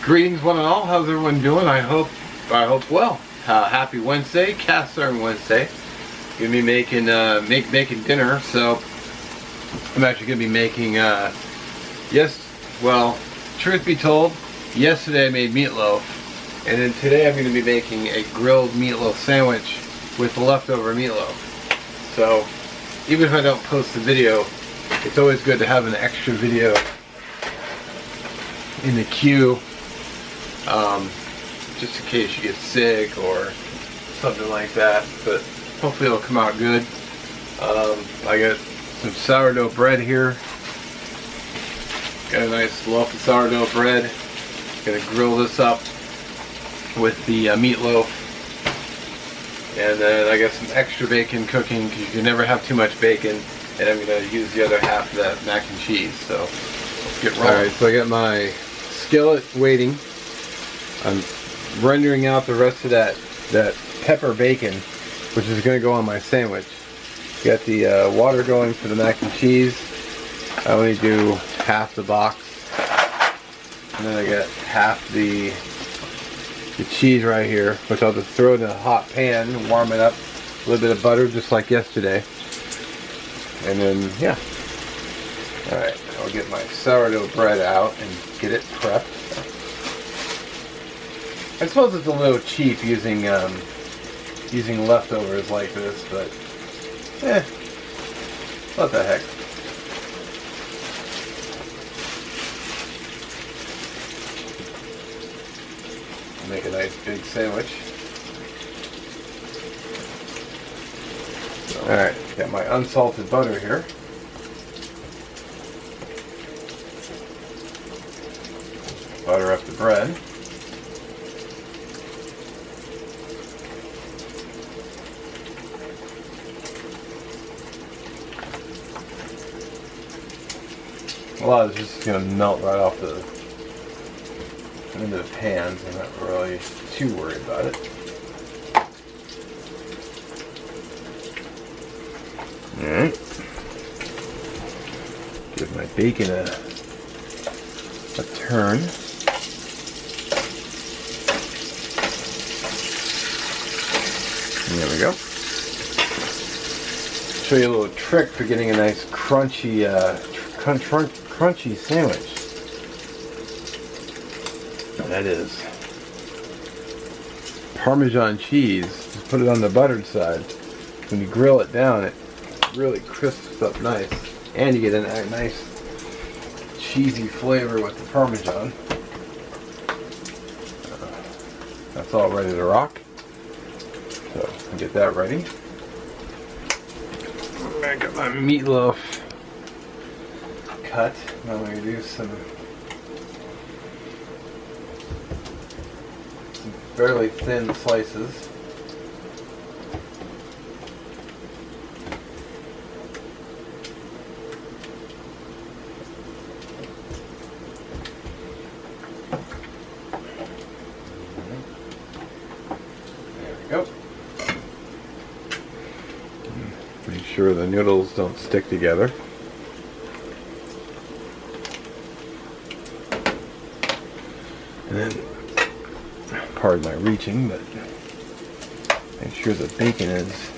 Greetings one and all, how's everyone doing? I hope well. Happy Wednesday, cast iron Wednesday. Gonna be making making dinner, so I'm actually gonna be making truth be told, yesterday I made meatloaf, and then today I'm gonna be making a grilled meatloaf sandwich with the leftover meatloaf. So even if I don't post the video, it's always good to have an extra video in the queue, just in case you get sick or something like that, but hopefully it'll come out good. I got some sourdough bread here. Got a nice loaf of sourdough bread. Gonna grill this up with the meatloaf. And then I got some extra bacon cooking because you can never have too much bacon. And I'm gonna use the other half of that mac and cheese. So let's get rolling. Alright, so I got my skillet waiting. I'm rendering out the rest of that pepper bacon, which is going to go on my sandwich. Got the water going for the mac and cheese. I only do half the box, and then I got half the cheese right here, which I'll just throw in a hot pan and warm it up. A little bit of butter, just like yesterday, and then yeah. All right, I'll get my sourdough bread out and get it prepped. I suppose it's a little cheap using leftovers like this, but what the heck. Make a nice big sandwich. Alright, got my unsalted butter here. Butter up the bread. A lot of this is going to melt right off into the pan, so I'm not really too worried about it. Alright. Give my bacon a turn. And there we go. Show you a little trick for getting a nice crunchy sandwich. That is Parmesan cheese. Just put it on the buttered side. When you grill it down, it really crisps up nice, and you get a nice cheesy flavor with the Parmesan. That's all ready to rock. So I'll get that ready. I got my meatloaf cut. Now I'm going to do some fairly thin slices. There we go. Make sure the noodles don't stick together. And then, pardon my reaching, but make sure the bacon is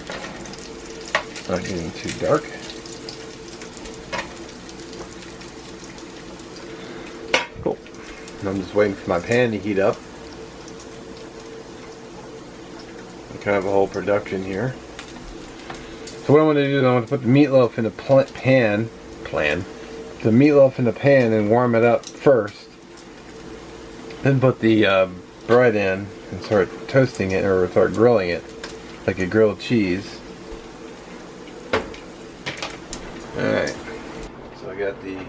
not getting too dark. Cool. And I'm just waiting for my pan to heat up. Kind of a whole production here. So what I'm going to do is I'm going to put the meatloaf in the pan and warm it up first. Then put the bread in and start toasting it, or start grilling it like a grilled cheese. Alright, so I got this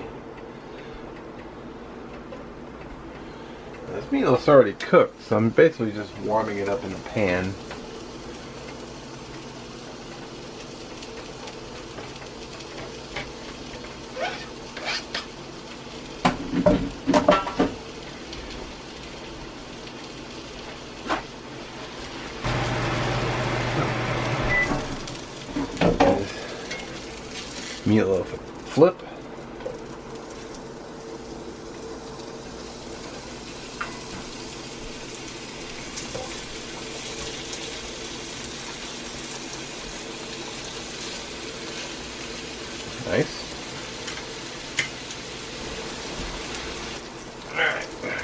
meatloaf's already cooked, so I'm basically just warming it up in the pan. Meatloaf flip.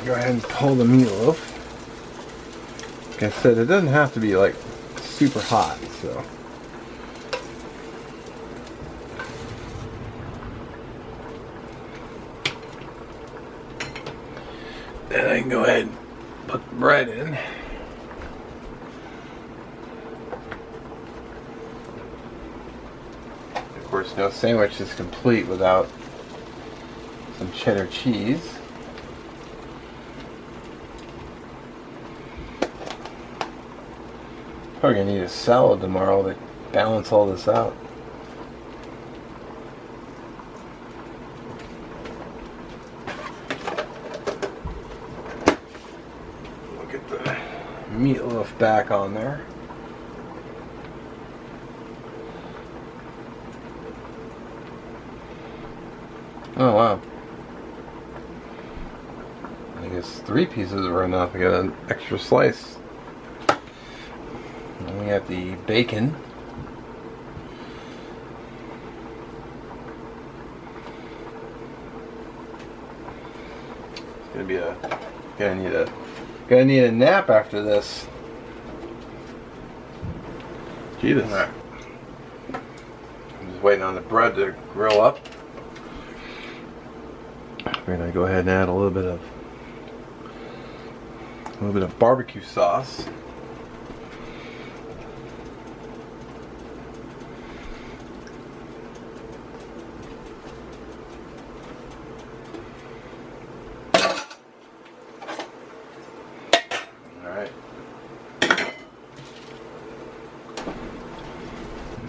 go ahead and pull the meatloaf. Like I said, it doesn't have to be like super hot, so. Then I can go ahead and put the bread in. Of course, no sandwich is complete without some cheddar cheese. Probably gonna need a salad tomorrow to balance all this out. Look at the meatloaf back on there. Oh wow. I guess 3 pieces were enough. I got an extra slice. And we got the bacon. It's gonna be gonna need a nap after this. Jesus. Right. I'm just waiting on the bread to grill up. We're gonna go ahead and add a little bit of barbecue sauce. Alright.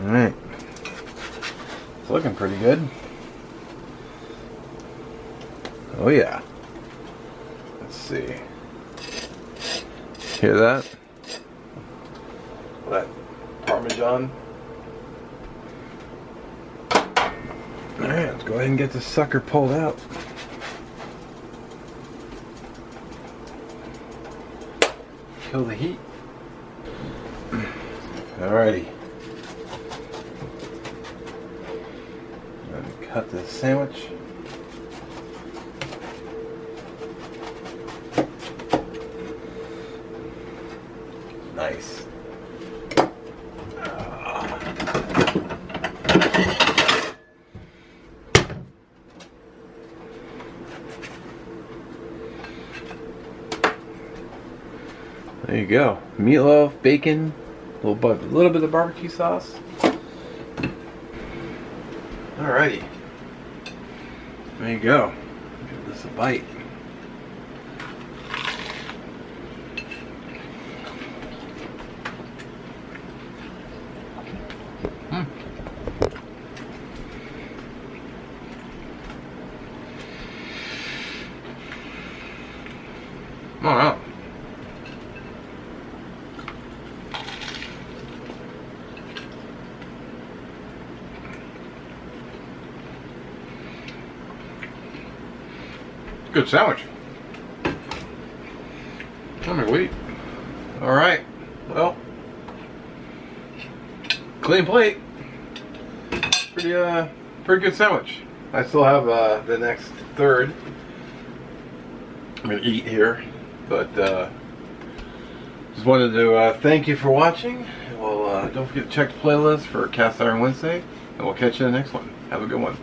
Alright. It's looking pretty good. Oh yeah. Let's see. Hear that? That Parmesan. Alright, let's go ahead and get this sucker pulled out. Kill the heat. Alrighty. I'm gonna cut this sandwich. Nice. There you go. Meatloaf, bacon, a little bit of barbecue sauce. Alrighty. There you go. Give this a bite. Oh wow. Good sandwich. Let me wait. Alright. Well. Clean plate. Pretty good sandwich. I still have the next third I'm gonna eat here. But just wanted to thank you for watching. Well, don't forget to check the playlist for Cast Iron Wednesday, and we'll catch you in the next one. Have a good one.